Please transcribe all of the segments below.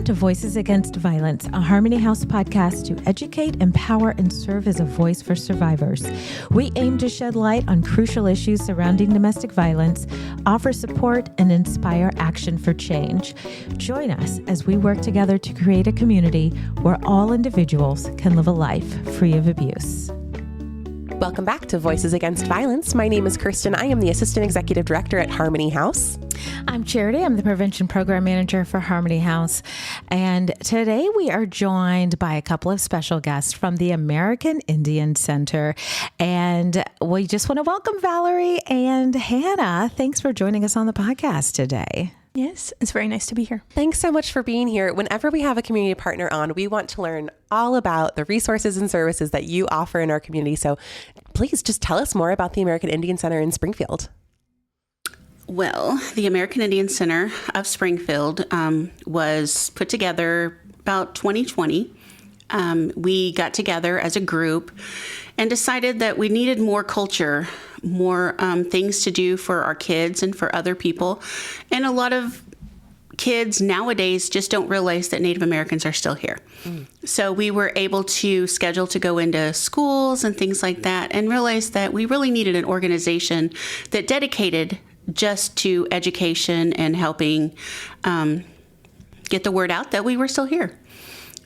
Welcome to Voices Against Violence, a Harmony House podcast to educate, empower, and serve as a voice for survivors. We aim to shed light on crucial issues surrounding domestic violence, offer support, and inspire action for change. Join us as we work together to create a community where all individuals can live a life free of abuse. Welcome back to Voices Against Violence. My name is Kirstyn. I am the Assistant Executive Director at Harmony House. I'm Chairty. I'm the Prevention Program Manager for Harmony House. And today we are joined by a couple of special guests from the American Indian Center. And we just want to welcome Valerie and Hannah. Thanks for joining us on the podcast today. Yes, it's very nice to be here. Thanks so much for being here. Whenever we have a community partner on, we want to learn all about the resources and services that you offer in our community. So please just tell us more about the American Indian Center in Springfield. Well, the American Indian Center of Springfield was put together about 2020. We got together as a group and decided that we needed more culture, more things to do for our kids and for other people. And a lot of kids nowadays just don't realize that Native Americans are still here. So we were able to schedule to go into schools and things like that and realize that we really needed an organization that dedicated just to education and helping get the word out that we were still here.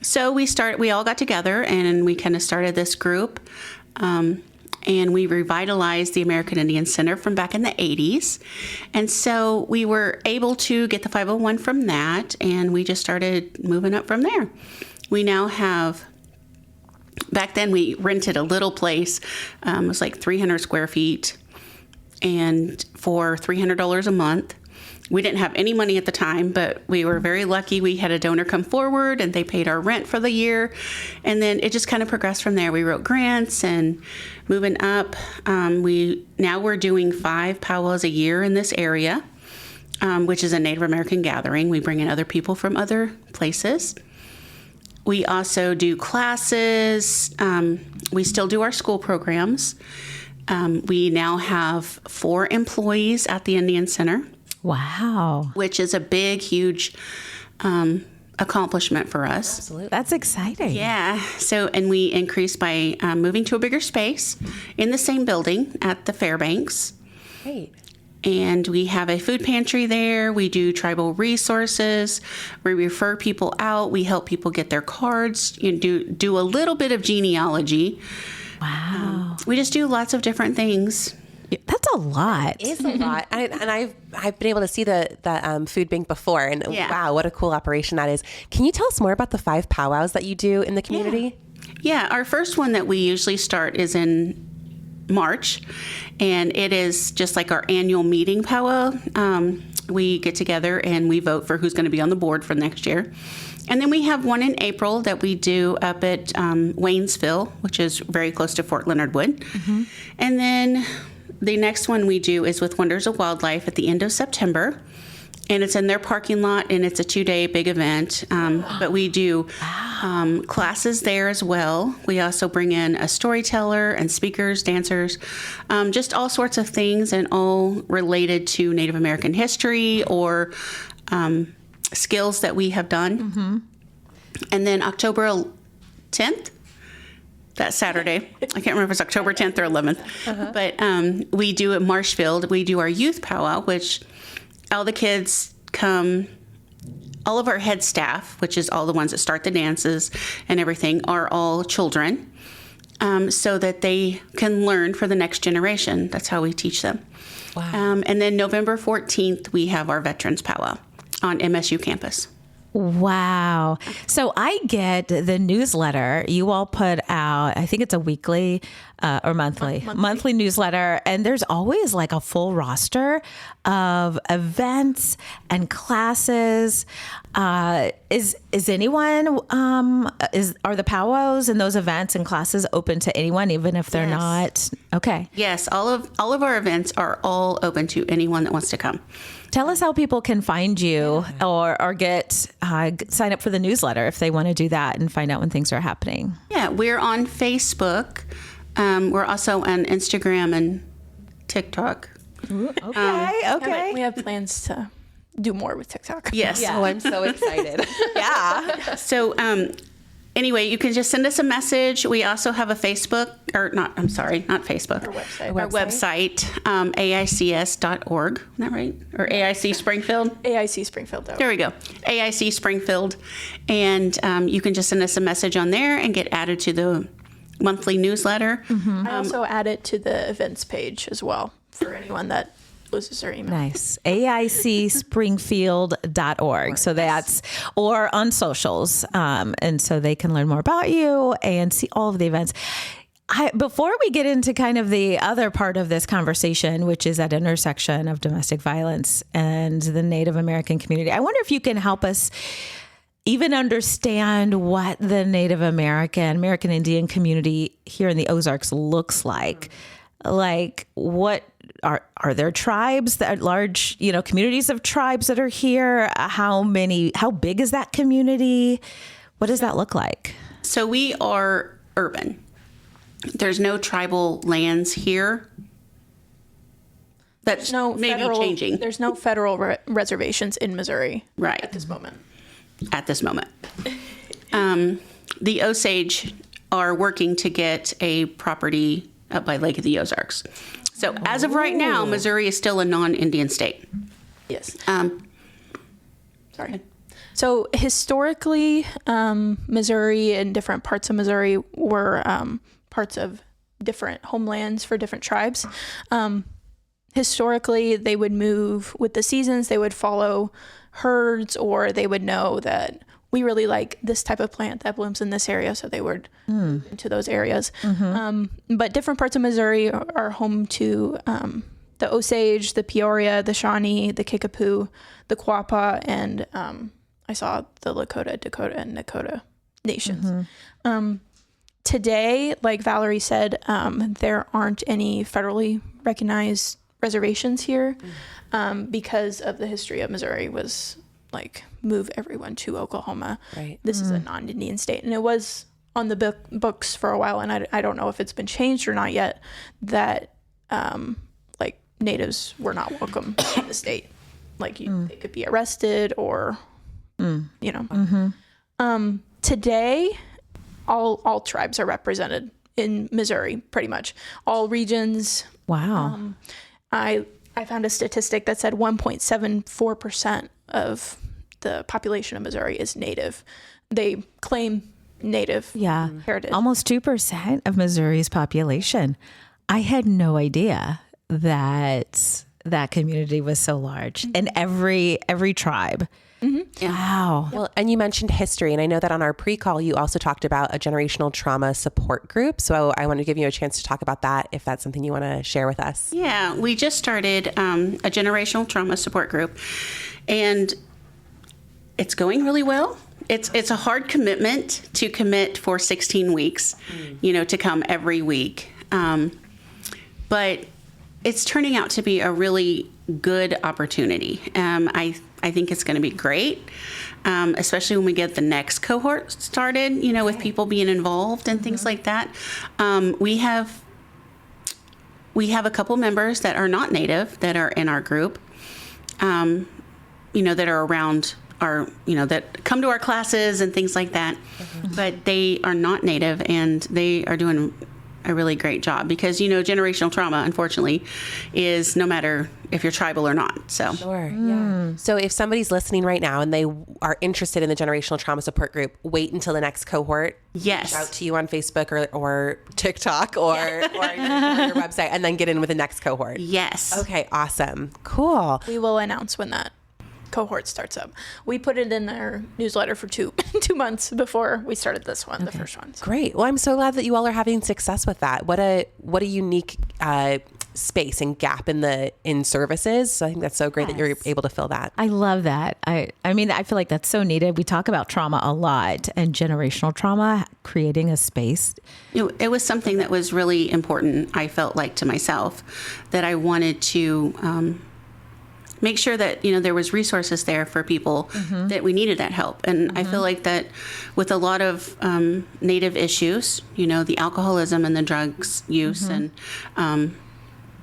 So we all got together and we kind of started this group. And we revitalized the American Indian Center from back in the 80s. And so we were able to get the 501 from that, and we just started moving up from there. We now have, back then we rented a little place. It was like 300 square feet, and for $300 a month. We didn't have any money at the time, but we were very lucky. We had a donor come forward and they paid our rent for the year. And then it just kind of progressed from there. We wrote grants and moving up. We're doing 5 powwows a year in this area, which is a Native American gathering. We bring in other people from other places. We also do classes. We still do our school programs. We now have 4 employees at the Indian Center. Wow. Which is a big, huge accomplishment for us. Absolutely. That's exciting. Yeah. So, and we increased by moving to a bigger space in the same building at the Fairbanks. Great. And we have a food pantry there. We do tribal resources. We refer people out. We help people get their cards. Do a little bit of genealogy. Wow. We just do lots of different things. That's a lot. It is a lot. And I've been able to see the food bank before, and wow, what a cool operation that is. Can you tell us more about the 5 powwows that you do in the community? Yeah, our first one that we usually start is in March, and it is just like our annual meeting powwow. We get together and we vote for who's going to be on the board for next year. And then we have one in April that we do up at Waynesville, which is very close to Fort Leonard Wood. Mm-hmm. And then the next one we do is with Wonders of Wildlife at the end of September. And it's in their parking lot, and it's a 2-day big event. But we do classes there as well. We also bring in a storyteller and speakers, dancers, just all sorts of things, and all related to Native American history or skills that we have done. Mm-hmm. And then October 10th, that Saturday, I can't remember if it's October 10th or 11th, but we do at Marshfield, we do our youth powwow, which all the kids come, all of our head staff, which is all the ones that start the dances and everything, are all children, so that they can learn for the next generation. That's how we teach them. Wow. And then November 14th, we have our Veterans Powwow on MSU campus. Wow. So I get the newsletter you all put out. I think it's a weekly or monthly newsletter. And there's always like a full roster of events and classes. Are the powwows and those events and classes open to anyone, even if they're not? Okay. Yes. All of our events are all open to anyone that wants to come. Tell us how people can find you or get sign up for the newsletter if they want to do that and find out when things are happening. Yeah, we're on Facebook. We're also on Instagram and TikTok. Okay. We have plans to do more with TikTok. Yes. Oh, I'm so excited. Yeah. So anyway, you can just send us a message. We also have a Facebook, not Facebook. Our website, aics.org. Isn't that right? Or AIC Springfield? AIC Springfield. There we go. AIC Springfield. And you can just send us a message on there and get added to the monthly newsletter. I also add it to the events page as well for anyone that loses their email. Nice. AICspringfield.org. So that's, or on socials. And so they can learn more about you and see all of the events. Before we get into kind of the other part of this conversation, which is that intersection of domestic violence and the Native American community, I wonder if you can help us even understand what the Native American Indian community here in the Ozarks looks like. Like, what are there tribes that large, communities of tribes that are here? How big is that community? What does that look like? So we are urban. There's no tribal lands here. That's maybe changing. There's no federal reservations in Missouri right at this moment. The Osage are working to get a property up by Lake of the Ozarks. So as of right now, Missouri is still a non-Indian state. Yes. Sorry. So historically, Missouri and different parts of Missouri were parts of different homelands for different tribes. Historically, they would move with the seasons. They would follow herds, or they would know that we really like this type of plant that blooms in this area, so they would move into those areas. But different parts of Missouri are home to the Osage, the Peoria, the Shawnee, the Kickapoo, the Quapaw, and I saw the Lakota, Dakota, and Nakota nations. Today, like Valerie said, there aren't any federally recognized reservations here because of the history of Missouri was like move everyone to Oklahoma. Right. This is a non-Indian state, and it was on the books for a while, and I don't know if it's been changed or not yet, that like natives were not welcome in the state. Like they could be arrested or today all tribes are represented in Missouri, pretty much all regions. Wow. I found a statistic that said 1.74% of the population of Missouri is Native. They claim Native heritage. Almost 2% of Missouri's population. I had no idea that community was so large, and every tribe. Wow. Well, and you mentioned history, and I know that on our pre-call, you also talked about a generational trauma support group. So I want to give you a chance to talk about that, if that's something you want to share with us. Yeah, we just started a generational trauma support group, and it's going really well. It's a hard commitment to commit for 16 weeks, to come every week. But it's turning out to be a really good opportunity. I think it's going to be great, especially when we get the next cohort started, with people being involved and things like that. We have a couple members that are not Native that are in our group, that are around our, that come to our classes and things like that. But they are not Native, and they are doing a really great job because, generational trauma, unfortunately, is no matter if you're tribal or not. So Sure. Yeah. So if somebody's listening right now and they are interested in the generational trauma support group, wait until the next cohort. Yes. Reach out to you on Facebook or TikTok or your website, and then get in with the next cohort. Yes. Okay. Awesome. Cool. We will announce when that cohort starts up. We put it in our newsletter for 2 months before we started this one, the first one. So. Great. Well, I'm so glad that you all are having success with that. What a unique space and gap in services. So I think that's so great that you're able to fill that. I love that. I mean, I feel like that's so needed. We talk about trauma a lot, and generational trauma, creating a space. It was something that was really important, I felt like, to myself, that I wanted to make sure that, there was resources there for people that we needed that help. And I feel like that with a lot of Native issues, the alcoholism and the drugs use and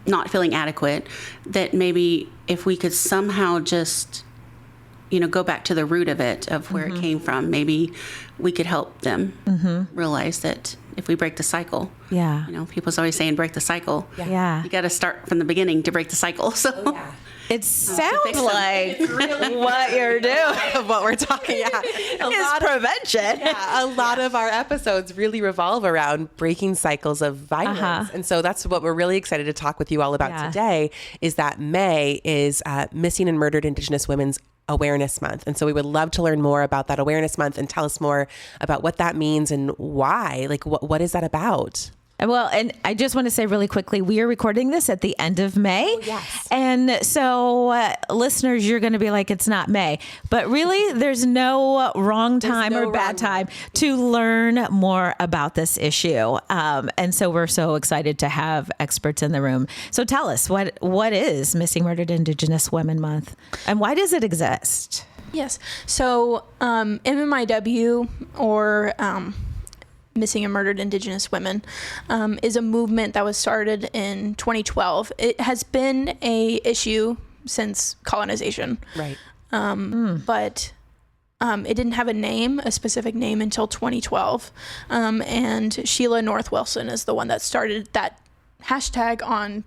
not feeling adequate, that maybe if we could somehow just go back to the root of it, of where it came from. Maybe we could help them realize that if we break the cycle, people's always saying break the cycle. Yeah. You got to start from the beginning to break the cycle. So It sounds like what you're doing. Of what we're talking about is prevention. A lot of our episodes really revolve around breaking cycles of violence. And so that's what we're really excited to talk with you all about today, is that May is Missing and Murdered Indigenous Women's Awareness Month. And so we would love to learn more about that Awareness Month and tell us more about what that means and why. Like, what is that about? Well, and I just want to say really quickly, we are recording this at the end of May. Oh, yes. And so listeners, you're going to be like, it's not May. But really, there's no wrong time or bad time to learn more about this issue. And so we're so excited to have experts in the room. So tell us, what is Missing Murdered Indigenous Women Month and why does it exist? Yes. So MMIW, or Missing and Murdered Indigenous Women, is a movement that was started in 2012. It has been a issue since colonization. Right. But it didn't have a specific name until 2012. And Sheila North Wilson is the one that started that hashtag on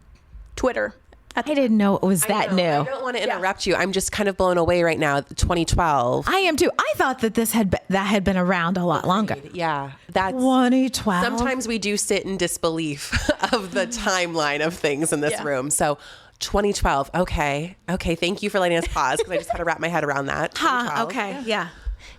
Twitter. I didn't know it was that new. I don't want to interrupt you. I'm just kind of blown away right now. 2012. I am too. I thought that that had been around a lot longer. Yeah, that's 2012. Sometimes we do sit in disbelief of the timeline of things in this room. So 2012. Okay. Thank you for letting us pause, because I just had to wrap my head around that. Okay. Yeah.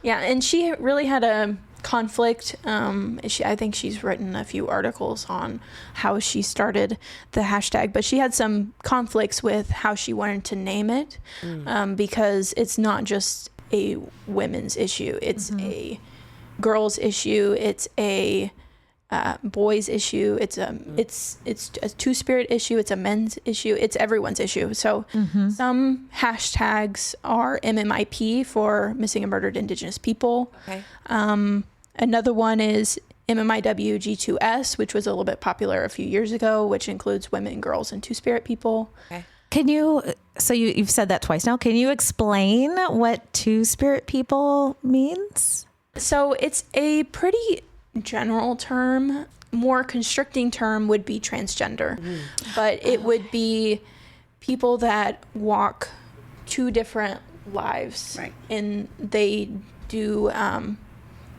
Yeah, and she really had a conflict. I think she's written a few articles on how she started the hashtag, but she had some conflicts with how she wanted to name it, because it's not just a women's issue. It's a girls' issue. It's a boys' issue. It's a two-spirit issue. It's a men's issue. It's everyone's issue. So some hashtags are MMIP, for Missing and Murdered Indigenous People. Okay. Another one is MMIW G2S, which was a little bit popular a few years ago, which includes women, girls, and two-spirit people. Okay. Can you, so you've said that twice now. Can you explain what two-spirit people means? So it's a pretty general term. More constricting term would be transgender, but it would be people that walk two different lives, Right. and they do,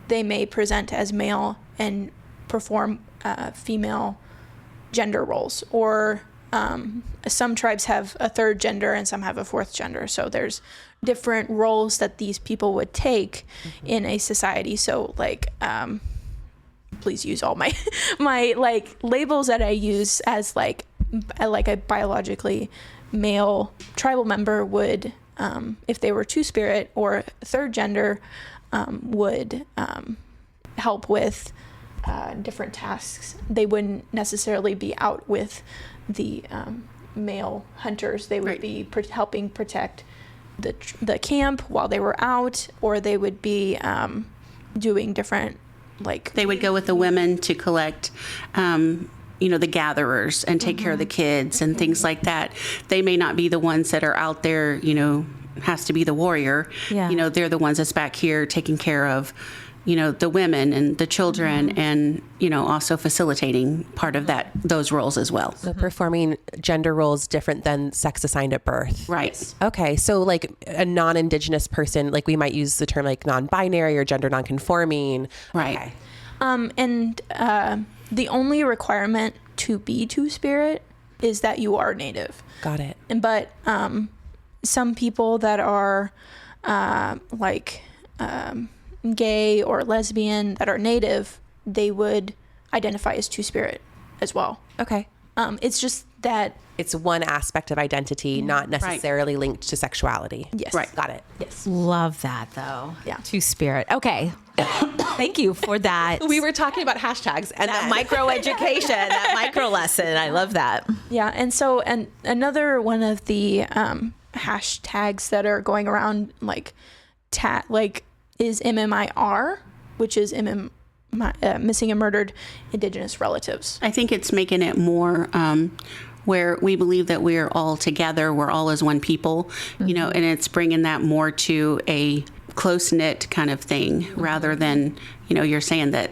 they may present as male and perform female gender roles, or some tribes have a third gender and some have a fourth gender. So there's different roles that these people would take in a society. So like, please use all my like labels that I use as like a biologically male tribal member would, if they were two-spirit or third gender, would help with different tasks. They wouldn't necessarily be out with the male hunters. They would be helping protect the camp while they were out, or they would be doing different, like they would go with the women to collect the gatherers and take care of the kids and things like that. They may not be the ones that are out there, has to be the warrior. Yeah. They're the ones that's back here taking care of, the women and the children, and, also facilitating part of those roles as well. So performing gender roles different than sex assigned at birth. Right. Okay. So like a non-Indigenous person, like we might use the term like non-binary or gender non-conforming. Right. Okay. And the only requirement to be two-spirit is that you are Native. Got it. But some people that are gay or lesbian that are Native, they would identify as two-spirit as well. Okay. It's just that It's one aspect of identity, not necessarily linked to sexuality. Yes. Right. Got it. yes. Love that though. Yeah. Two-spirit. Okay. Thank you for that. We were talking about hashtags and that then micro education, that micro lesson. I love that. Yeah, and so and another one of the hashtags that are going around is MMIR, which is missing and murdered Indigenous relatives. I think it's making it more where we believe that we're all together, we're all as one people, you know, and it's bringing that more to a close-knit kind of thing rather than, you know, you're saying that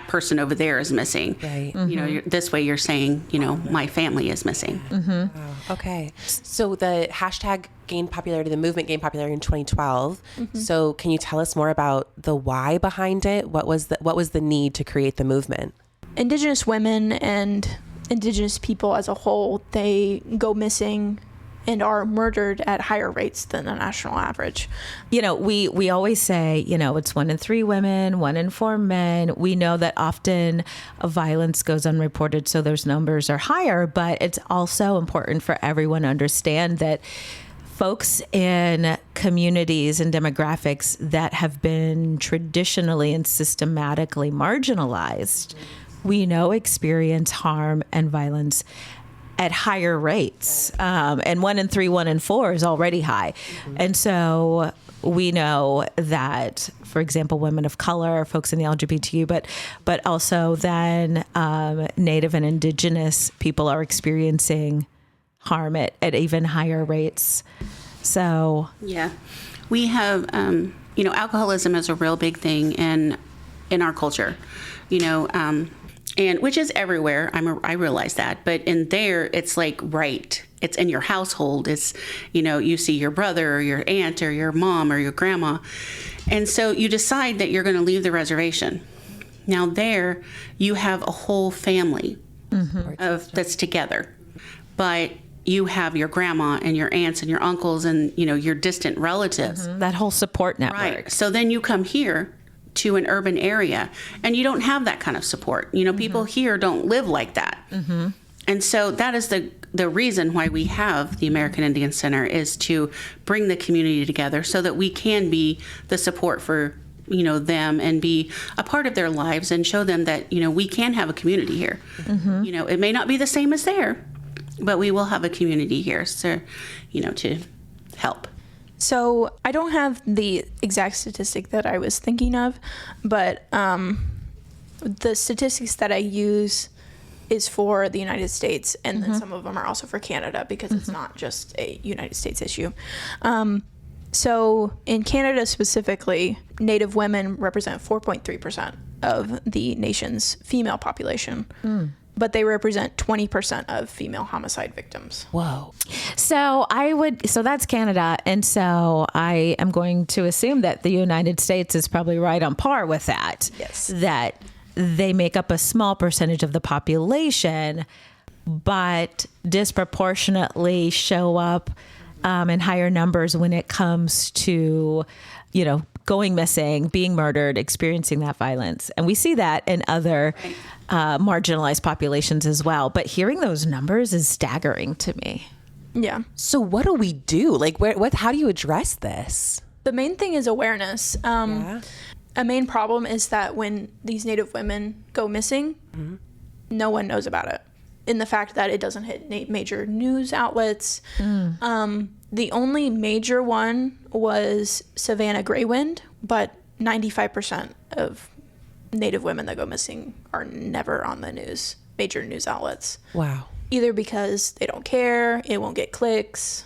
person over there is missing. Right. You know, this way you're saying, you know, my family is missing. Wow. Okay. So the hashtag gained popularity, the movement gained popularity in 2012. So can you tell us more about the why behind it? What was the need to create the movement? Indigenous women and Indigenous people as a whole, they go missing and are murdered at higher rates than the national average. You know, we always say, you know, it's 1 in 3 women, 1 in 4 men. We know that often violence goes unreported, so those numbers are higher, but it's also important for everyone to understand that folks in communities and demographics that have been traditionally and systematically marginalized, we know experience harm and violence at higher rates. And 1 in 3, 1 in 4 is already high. And so we know that, for example, women of color, folks in the LGBTQ, but also then Native and Indigenous people are experiencing harm at even higher rates. So yeah, we have, you know, alcoholism is a real big thing in our culture, you know, and which is everywhere. I realize that, but in there, it's like, right. It's in your household. It's, you know, you see your brother or your aunt or your mom or your grandma. And so you decide that you're going to leave the reservation. Now there, you have a whole family that's together, but you have your grandma and your aunts and your uncles and, you know, your distant relatives. that whole support network. Right. So then you come here to an urban area and you don't have that kind of support. You know, people here don't live like that. And so that is the reason why we have the American Indian Center, is to bring the community together so that we can be the support for, you know, them and be a part of their lives and show them that, you know, we can have a community here. You know, it may not be the same as there, but we will have a community here, so, you know, to help. So I don't have the exact statistic that I was thinking of, but the statistics that I use is for the United States, and then some of them are also for Canada, because it's not just a United States issue. So in Canada specifically, Native women represent 4.3% of the nation's female population. But they represent 20% of female homicide victims. Whoa. So that's Canada. And so I am going to assume that the United States is probably right on par with that. Yes. That they make up a small percentage of the population, but disproportionately show up in higher numbers when it comes to, you know, going missing, being murdered, experiencing that violence. And we see that in other marginalized populations as well. But hearing those numbers is staggering to me. Yeah. So what do we do? Like, how do you address this? The main thing is awareness. A main problem is that when these Native women go missing, no one knows about it. In the fact that it doesn't hit major news outlets. The only major one was Savannah Greywind, but 95% of Native women that go missing are never on the news, major news outlets. Wow. Either because they don't care, it won't get clicks.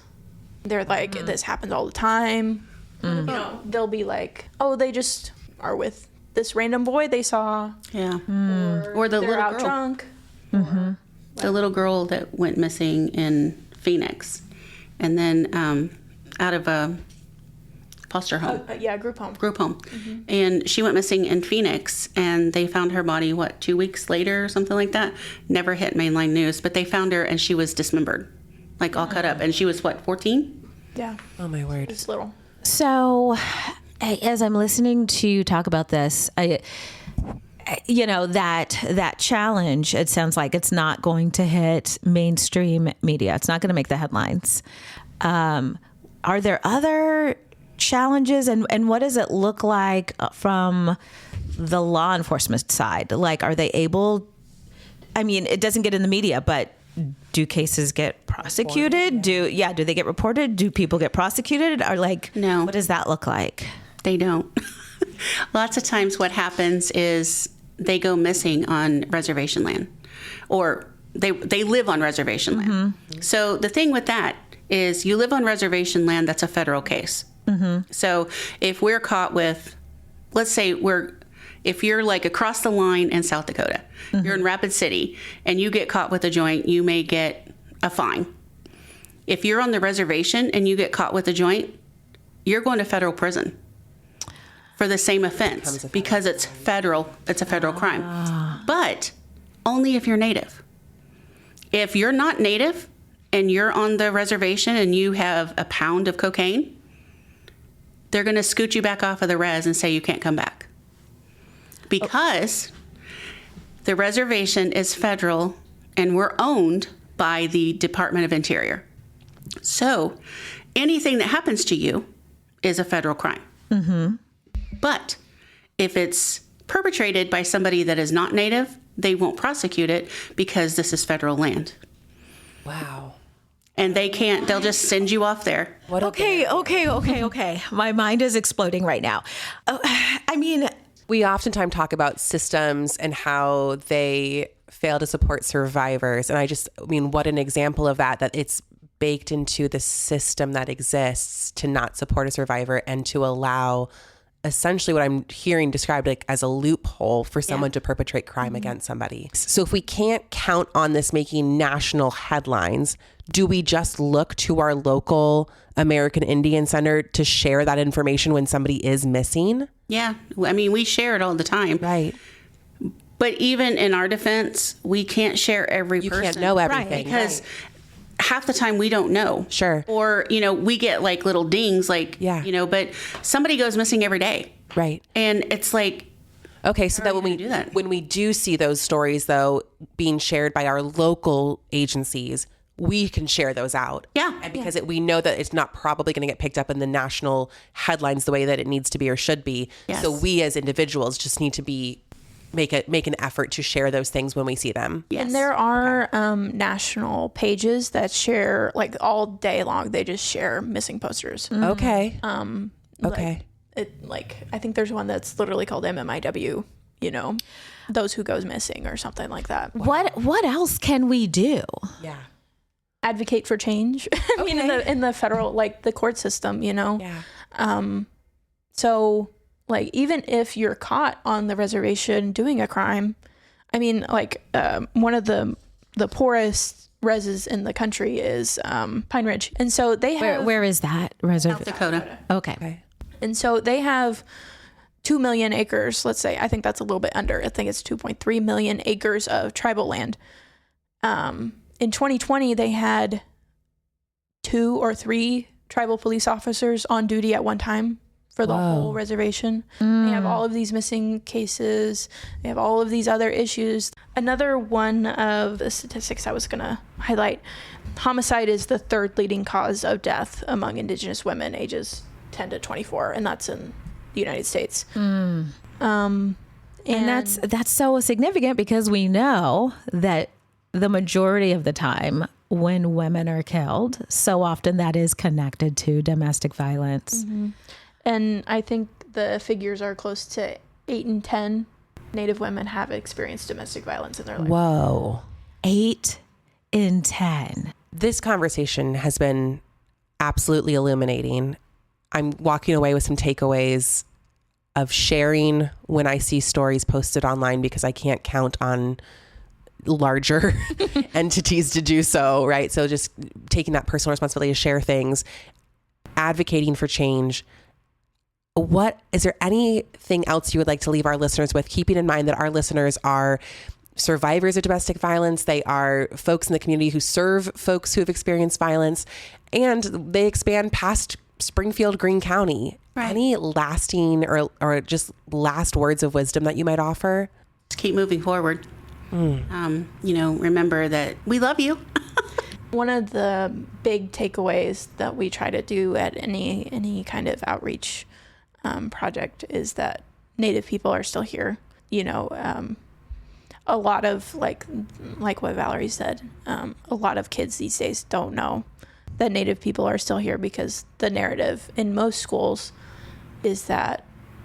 They're like, this happens all the time. You know, they'll be like, oh, they just are with this random boy they saw. Yeah. Or the they're little out girl. drunk. The little girl that went missing in Phoenix, and then out of a foster home. Group home. Group home. And she went missing in Phoenix, and they found her body, 2 weeks later or something like that? Never hit mainline news, but they found her and she was dismembered, like all cut up. And she was 14? Yeah. Oh my word. It's little. So as I'm listening to you talk about this, you know, that challenge, it sounds like it's not going to hit mainstream media. It's not going to make the headlines. Are there other challenges, and what does it look like from the law enforcement side? Like, are they able, I mean, it doesn't get in the media, but do cases get prosecuted? Do they get reported? Do people get prosecuted? Or like, no. What does that look like? They don't. Lots of times what happens is they go missing on reservation land, or they live on reservation land. So the thing with that is you live on reservation land, that's a federal case. So if we're caught with, let's say if you're like across the line in South Dakota, you're in Rapid City and you get caught with a joint, you may get a fine. If you're on the reservation and you get caught with a joint, you're going to federal prison for the same offense because it's a federal crime. But only if you're Native. If you're not Native and you're on the reservation and you have a pound of cocaine, they're going to scoot you back off of the res and say you can't come back. Because the reservation is federal and we're owned by the Department of Interior. So anything that happens to you is a federal crime. But if it's perpetrated by somebody that is not Native, they won't prosecute it because this is federal land. Wow. And they'll just send you off there. Okay. My mind is exploding right now. I mean, we oftentimes talk about systems and how they fail to support survivors. And I mean, what an example of that it's baked into the system that exists to not support a survivor and to allow essentially what I'm hearing described like as a loophole for someone to perpetrate crime against somebody. So if we can't count on this making national headlines, do we just look to our local American Indian Center to share that information when somebody is missing? Yeah. I mean, we share it all the time. Right. But even in our defense, we can't share every person. You can't know everything. Right, because half the time we don't know. Sure. Or, we get like little dings, but somebody goes missing every day. Right. And it's like, okay, so that when we do see those stories though being shared by our local agencies, we can share those out. Yeah. And because we know that it's not probably going to get picked up in the national headlines the way that it needs to be or should be. Yes. So we as individuals just need to make an effort to share those things when we see them. Yes. And there are national pages that share like all day long. They just share missing posters. Okay. Okay. I think there's one that's literally called MMIW. Those who goes missing or something like that. What else can we do? Yeah. Advocate for change. I mean, in the federal the court system. Yeah. So. Like, even if you're caught on the reservation doing a crime, I mean, one of the poorest reses in the country is Pine Ridge. And so they have... Where is that reservation? South Dakota. Okay. And so they have 2 million acres, let's say. I think that's a little bit under. I think it's 2.3 million acres of tribal land. In 2020, they had 2 or 3 tribal police officers on duty at one time for the whole reservation. They have all of these missing cases. They have all of these other issues. Another one of the statistics I was going to highlight, homicide is the 3rd leading cause of death among Indigenous women ages 10 to 24, and that's in the United States. And that's so significant because we know that the majority of the time when women are killed, so often that is connected to domestic violence. And I think the figures are close to 8 in 10 Native women have experienced domestic violence in their life. Whoa. 8 in 10. This conversation has been absolutely illuminating. I'm walking away with some takeaways of sharing when I see stories posted online because I can't count on larger entities to do so, right? So just taking that personal responsibility to share things, advocating for change. Is there anything else you would like to leave our listeners with, keeping in mind that our listeners are survivors of domestic violence? They are folks in the community who serve folks who have experienced violence, and they expand past Springfield, Greene County. Right. Any lasting or just last words of wisdom that you might offer? Just keep moving forward. Remember that we love you. One of the big takeaways that we try to do at any kind of outreach project is that Native people are still here. A lot of like what Valerie said, a lot of kids these days don't know that Native people are still here because the narrative in most schools is that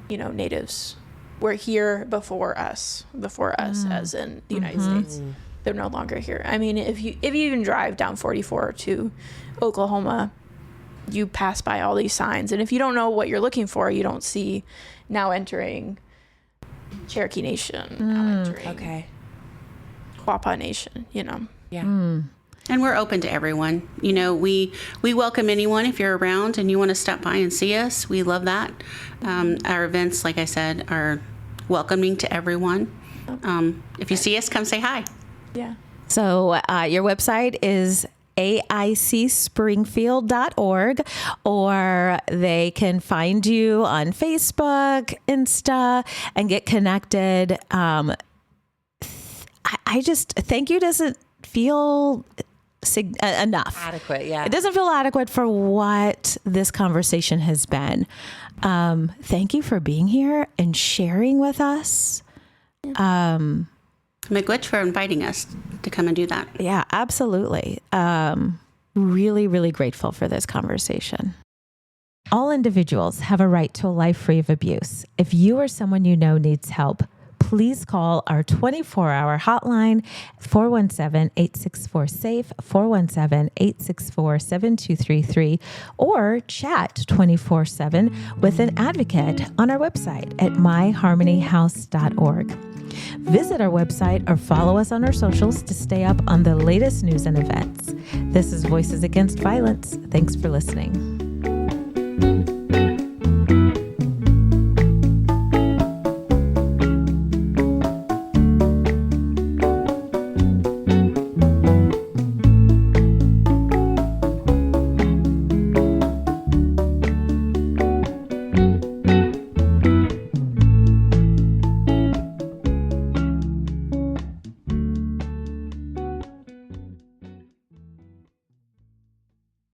Natives were here before us as in the United States. They're no longer here. I mean, if you even drive down 44 to Oklahoma, you pass by all these signs, and if you don't know what you're looking for, you don't see now entering Cherokee Nation, now entering Quapaw Nation, Yeah. And we're open to everyone. We welcome anyone. If you're around and you want to stop by and see us, we love that. Our events, like I said, are welcoming to everyone. If you see us, come say hi. Yeah. So your website is aicspringfield.org, or they can find you on Facebook, Insta, and get connected. I just, thank you doesn't feel enough. Adequate, yeah. It doesn't feel adequate for what this conversation has been. Thank you for being here and sharing with us. Miigwech for inviting us to come and do that. Yeah, absolutely. Really, really grateful for this conversation. All individuals have a right to a life free of abuse. If you or someone you know needs help, please call our 24-hour hotline, 417-864-SAFE, 417-864-7233, or chat 24/7 with an advocate on our website at myharmonyhouse.org. Visit our website or follow us on our socials to stay up on the latest news and events. This is Voices Against Violence. Thanks for listening.